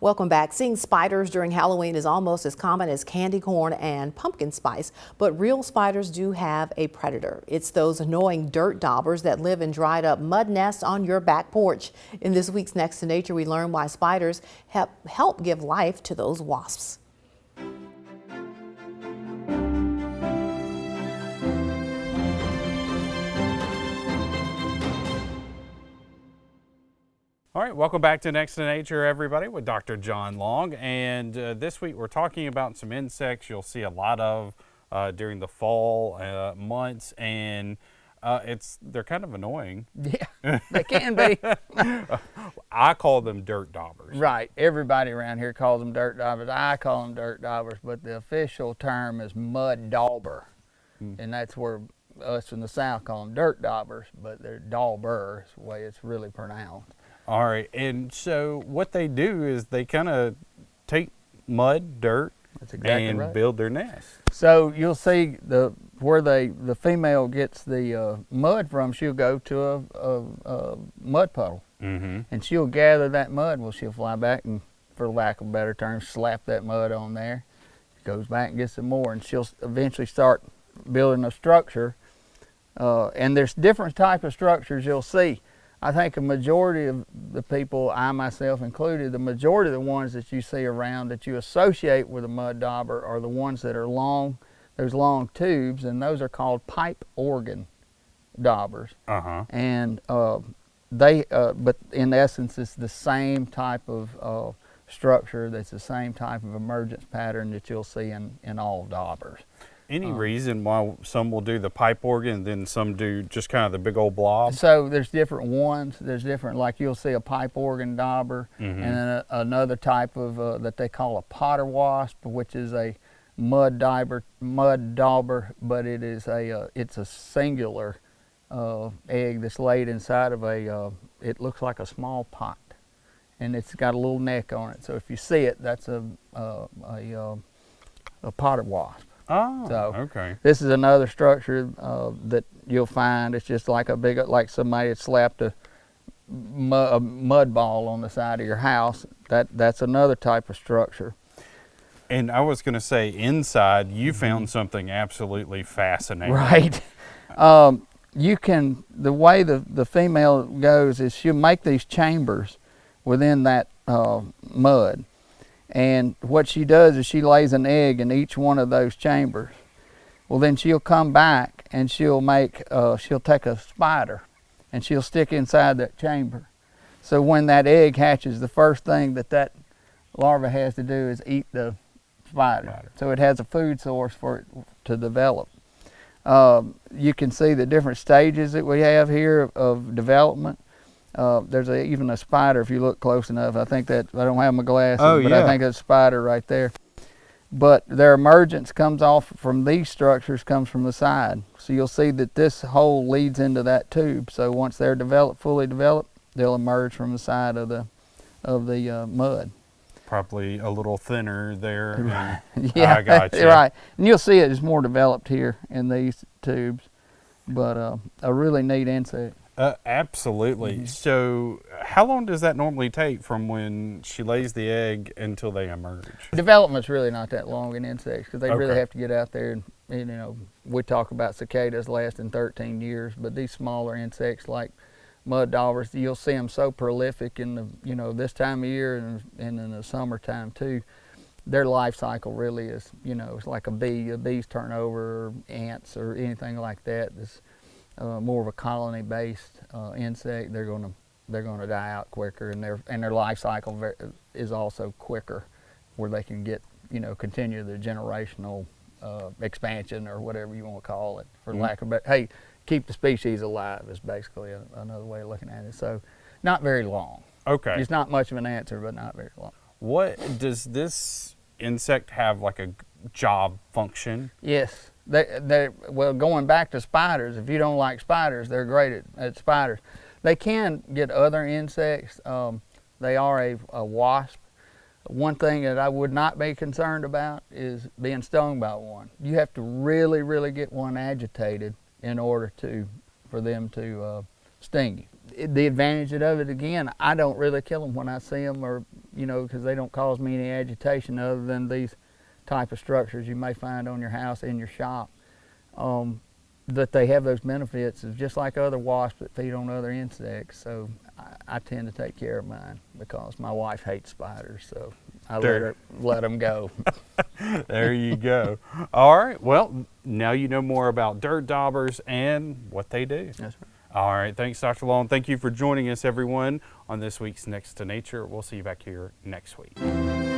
Welcome back. Seeing spiders during Halloween is almost as common as candy corn and pumpkin spice, but real spiders do have a predator. It's those annoying dirt daubers that live in dried up mud nests on your back porch. In this week's Next to Nature, we learn why spiders help give life to those wasps. All right, welcome back to Next to Nature, everybody, with Dr. John Long. And this week we're talking about some insects you'll see a lot of during the fall months, and they're kind of annoying. Yeah, they can be. I call them dirt daubers. Right. Everybody around here calls them dirt daubers. I call them dirt daubers, but the official term is mud dauber, and that's where us in the South call them dirt daubers, but they're Daubers, the way it's really pronounced. All right, and so what they do is they kind of take mud, dirt, and build their nest. So you'll see where the female gets the mud from. She'll go to a mud puddle, and she'll gather that mud. Well, she'll fly back and, for lack of a better term, slap that mud on there. Goes back and gets some more, and she'll eventually start building a structure. And there's different type of structures you'll see. I think a majority of the people, I myself included, the majority of the ones that you see around that you associate with a mud dauber are the ones that are long, those long tubes, and those are called pipe organ daubers. And but in essence, it's the same type of structure, that's the same type of emergence pattern that you'll see in all daubers. Any reason why some will do the pipe organ and then some do just kind of the big old blob? So there's different ones. There's different, like you'll see a pipe organ dauber, and then another type of that they call a potter wasp, which is a mud dauber, but it's a singular egg that's laid inside of it looks like a small pot, and it's got a little neck on it. So if you see it, that's a potter wasp. Oh, so okay. This is another structure that you'll find. It's just like like somebody had slapped a mud ball on the side of your house. That's another type of structure. And I was going to say, inside, you found something absolutely fascinating. Right. The way the female goes is she'll make these chambers within that mud. And what she does is she lays an egg in each one of those chambers. Well, then she'll come back and she'll take a spider and she'll stick inside that chamber. So when that egg hatches, the first thing that larva has to do is eat the spider. So it has a food source for it to develop. You can see the different stages that we have here of development. There's even a spider if you look close enough. I don't have my glasses, but I think it's a spider right there. But their emergence comes off from these structures, comes from the side. So you'll see that this hole leads into that tube. So once they're fully developed, they'll emerge from the side of the mud. Probably a little thinner there. Yeah, I got you. Right. And you'll see it is more developed here in these tubes. But a really neat insect. Absolutely. So how long does that normally take from when she lays the egg until they emerge? Development's really not that long in insects because they really have to get out there and we talk about cicadas lasting 13 years, but these smaller insects like mud daubers, you'll see them so prolific in this time of year and in the summertime too. Their life cycle really is, it's like a bee. A bee's turnover, or ants, or anything like that. It's more of a colony-based insect. They're going to die out quicker, and their life cycle is also quicker, where they can get continue the generational expansion or whatever you want to call it, for lack of keep the species alive is basically another way of looking at it. So, not very long. Okay. It's not much of an answer, but not very long. What does this insect have, like a job function? Yes. Well, going back to spiders, if you don't like spiders, they're great at spiders. They can get other insects. They are a wasp. One thing that I would not be concerned about is being stung by one. You have to really, really get one agitated in order for them to sting you. the advantage of it, again, I don't really kill them when I see them, or, you know, because they don't cause me any agitation other than these type of structures you may find on your house, in your shop. That they have those benefits is just like other wasps that feed on other insects. So I tend to take care of mine because my wife hates spiders, so I let them go. There you go. All right. Well, now you know more about dirt daubers and what they do. That's right. All right. Thanks, Dr. Long. Thank you for joining us, everyone, on this week's Next to Nature. We'll see you back here next week.